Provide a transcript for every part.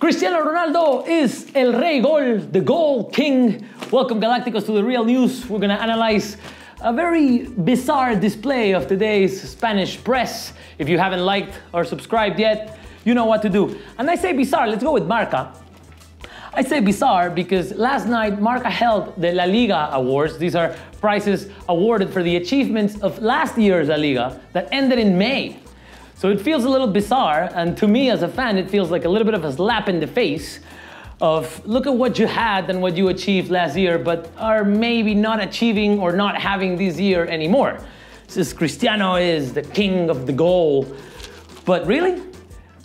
Cristiano Ronaldo is El Rey Gol, the Goal King. Welcome, Galacticos, to the real news. We're going to analyze a very bizarre display of today's Spanish press. If you haven't liked or subscribed yet, you know what to do. And I say bizarre, let's go with Marca. I say bizarre because last night Marca held the La Liga Awards. These are prizes awarded for the achievements of last year's La Liga that ended in May. So it feels a little bizarre, and to me as a fan, it feels like a little bit of a slap in the face of look at what you had and what you achieved last year, but are maybe not achieving or not having this year anymore. Since Cristiano is the king of the goal. But really?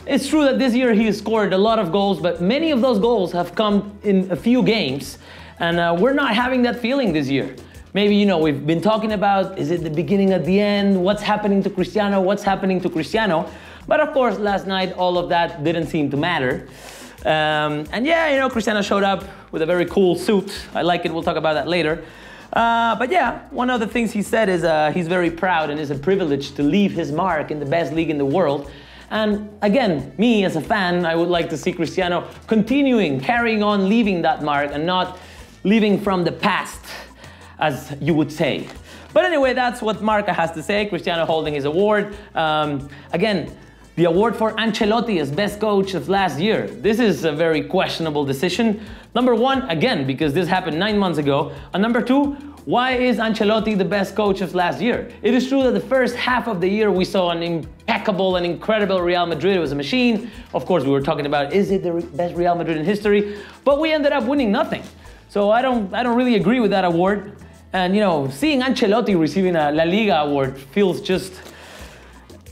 It's true that this year he has scored a lot of goals, but many of those goals have come in a few games, and we're not having that feeling this year. Maybe, you know, we've been talking about, is it the beginning at the end? What's happening to Cristiano? What's happening to Cristiano? But of course, last night, all of that didn't seem to matter. And yeah, you know, Cristiano showed up with a very cool suit. I like it. We'll talk about that later. But yeah, one of the things he said is he's very proud and it's a privilege to leave his mark in the best league in the world. And again, me as a fan, I would like to see Cristiano carrying on leaving that mark and not leaving from the past, as you would say. But anyway, that's what Marca has to say. Cristiano holding his award. Again, the award for Ancelotti as best coach of last year. This is a very questionable decision. Number one, again, because this happened 9 months ago. And number two, why is Ancelotti the best coach of last year? It is true that the first half of the year we saw an impeccable and incredible Real Madrid. It was a machine. Of course, we were talking about, is it the best Real Madrid in history? But we ended up winning nothing. So I don't really agree with that award. And, you know, seeing Ancelotti receiving a La Liga award feels just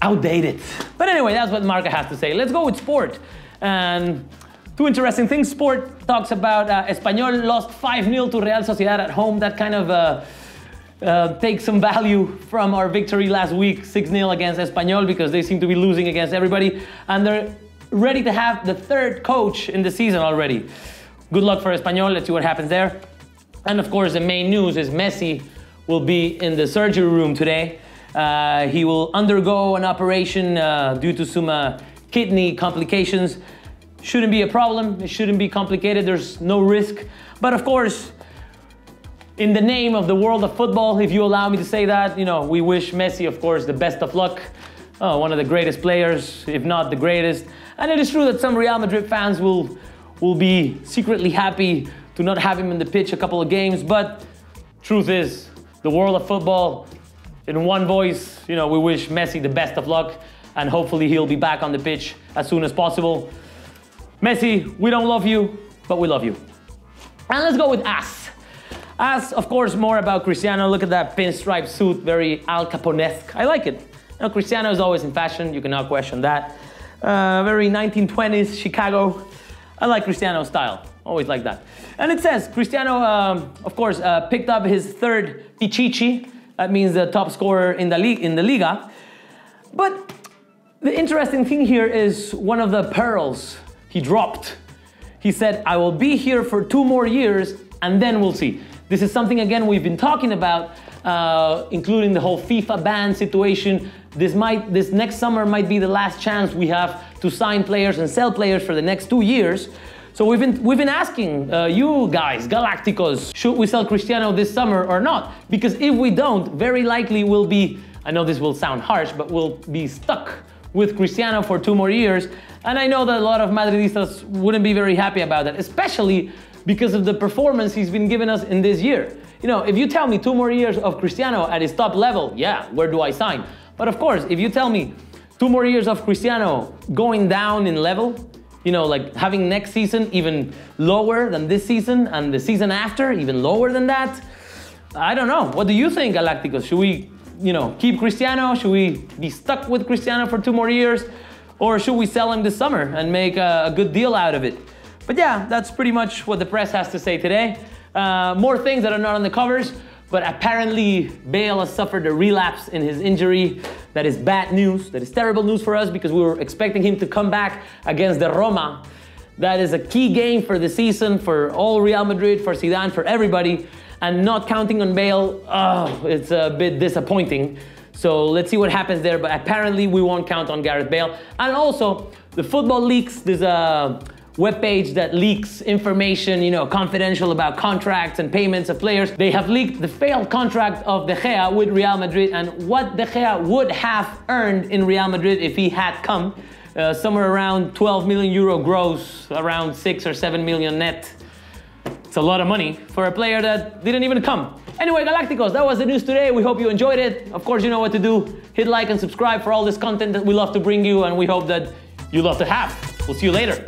outdated. But anyway, that's what Marca has to say. Let's go with sport. And two interesting things. Sport talks about Espanyol lost 5-0 to Real Sociedad at home. That kind of takes some value from our victory last week, 6-0 against Espanyol, because they seem to be losing against everybody. And they're ready to have the third coach in the season already. Good luck for Espanyol. Let's see what happens there. And of course, the main news is Messi will be in the surgery room today. He will undergo an operation due to some kidney complications. Shouldn't be a problem. It shouldn't be complicated. There's no risk. But of course, in the name of the world of football, if you allow me to say that, you know, we wish Messi, of course, the best of luck. One of the greatest players, if not the greatest. And it is true that some Real Madrid fans will be secretly happy to not have him in the pitch a couple of games, but truth is, the world of football, in one voice, you know, we wish Messi the best of luck, and hopefully he'll be back on the pitch as soon as possible. Messi, we don't love you, but we love you. And let's go with AS. AS, of course, more about Cristiano. Look at that pinstripe suit, very Al Capone-esque. I like it. You know, Cristiano is always in fashion, you cannot question that. Very 1920s Chicago. I like Cristiano's style. Always like that. And it says Cristiano, of course, picked up his third pichichi. That means the top scorer in the Liga. But the interesting thing here is one of the pearls he dropped. He said, I will be here for 2 more years and then we'll see. This is something, again, we've been talking about, including the whole FIFA ban situation. This next summer might be the last chance we have to sign players and sell players for the next 2 years. So we've been asking you guys, Galacticos, should we sell Cristiano this summer or not? Because if we don't, very likely we'll be, I know this will sound harsh, but we'll be stuck with Cristiano for 2 more years. And I know that a lot of Madridistas wouldn't be very happy about that, especially because of the performance he's been giving us in this year. You know, if you tell me 2 more years of Cristiano at his top level, yeah, where do I sign? But of course, if you tell me 2 more years of Cristiano going down in level, you know, like having next season even lower than this season and the season after even lower than that, I don't know. What do you think, Galacticos? Should we, you know, keep Cristiano? Should we be stuck with Cristiano for 2 more years? Or should we sell him this summer and make a good deal out of it? But yeah, that's pretty much what the press has to say today. More things that are not on the covers, but apparently Bale has suffered a relapse in his injury. That is bad news. That is terrible news for us because we were expecting him to come back against the Roma. That is a key game for the season, for all Real Madrid, for Zidane, for everybody. And not counting on Bale, it's a bit disappointing. So let's see what happens there. But apparently we won't count on Gareth Bale. And also, the football leaks, there's webpage that leaks information, you know, confidential about contracts and payments of players. They have leaked the failed contract of De Gea with Real Madrid and what De Gea would have earned in Real Madrid if he had come. Somewhere around 12 million euro gross, around 6 or 7 million net. It's a lot of money for a player that didn't even come. Anyway, Galacticos, that was the news today. We hope you enjoyed it. Of course, you know what to do. Hit like and subscribe for all this content that we love to bring you, and we hope that you love to have. We'll see you later.